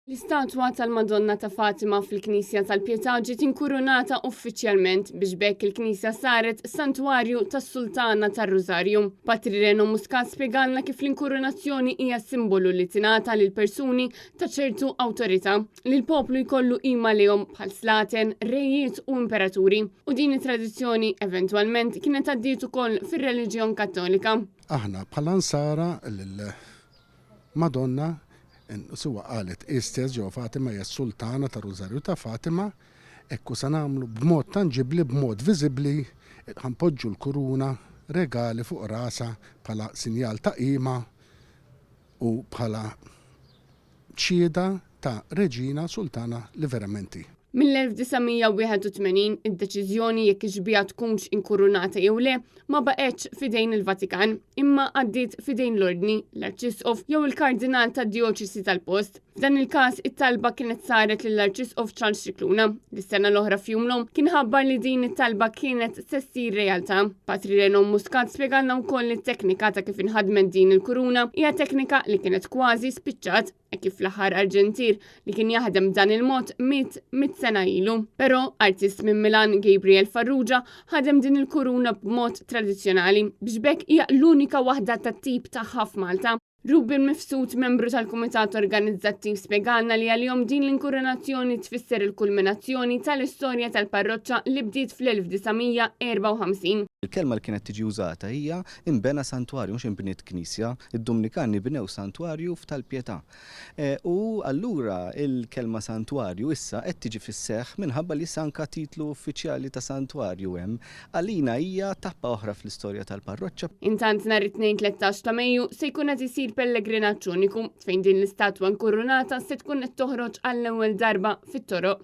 L-istatwa tal-Madonna ta' Fatima fil-Knisja tal-Pietà ġiet inkurunata uffiċjalment biex bekk il-Knisja saret santwarju tas-Sultana tar-Rużarju. Patri Reno Muscat spjegalna kif l-inkurunazzjoni hija simbolu li tingħata lil persuni ta' ċertu awtorità li l-poplu jkollu qima lihom bħal slaten, rejiet u imperaturi. U din it-tradizzjoni eventwalment kienet għaddiet ukoll fir-reliġjon Kattolika. Aħna bħala nsara l-Madonna suwa qalet istess ġew Fatima hija s-Sultana tar-Rużarju ta' Fatima, ekku se nagħmlu b'mod tanġibbli, b'mod viżibbli, ħanpoġġu l-kuruna regali fuq rasa bħala sinjal ta' qima u bħala ċieda ta' Reġina Sultana li veramenti. Mill-1981 id-deċiżjoni jekk ix-xbija tkunx inkurunata jew le ma baqgħetx fidejn il-Vatikan imma għaddiet fidejn l-Ordni, l-Arċisqof jew il-Kardinal tad-Dijoċesi tal-post. F'dan il-każ it-talba kienet saret lill-Arċisqof Charles Scicluna. L-sena l-oħra f'jumlhom kien ħabbar li din it-talba kienet se ssir realtà. Patri Reno Muscat spjegalna wkoll li t-teknika ta' kif inħadmet din il-kuruna hija teknika li kienet kważi spiċċat kif l-aħħar Arġentir li kien jaħdem dan il-mod mit sena ilu. Però artist minn Milan Gabriel Farrugia ħadem din il-kuruna b'mod tradizzjonali biex bekk hija l-unika waħda tat-tip tagħha f'Malta. Ruben Mifsud, membru tal-Kumitat Organizzattiv, spjegalna li għalihom din l-inkurunazzjoni tfisser il-kulminazzjoni tal-istorja tal-parroċċa li bdiet fl-1954. Il-kelma li kienet tiġi użata hija imbena santwarju, mhux inbniet knisja, id-Dominikani bnew santwarju f'Tal-Pietà. U allura il-kelma santwarju issa qed tiġi fis-seħħ minħabba li sanka titlu uffiċjali ta' santwarju hemm. Għalina hija tappa oħra fl-istorja tal-parroċċa. Intant nhar it-tnejn 13 ta' Mejju se jkun qed isir pellegrinaġġ uniku fejn din l-istatwa inkurunata se tkun qed toħroġ għall-ewwel darba fit-toroq.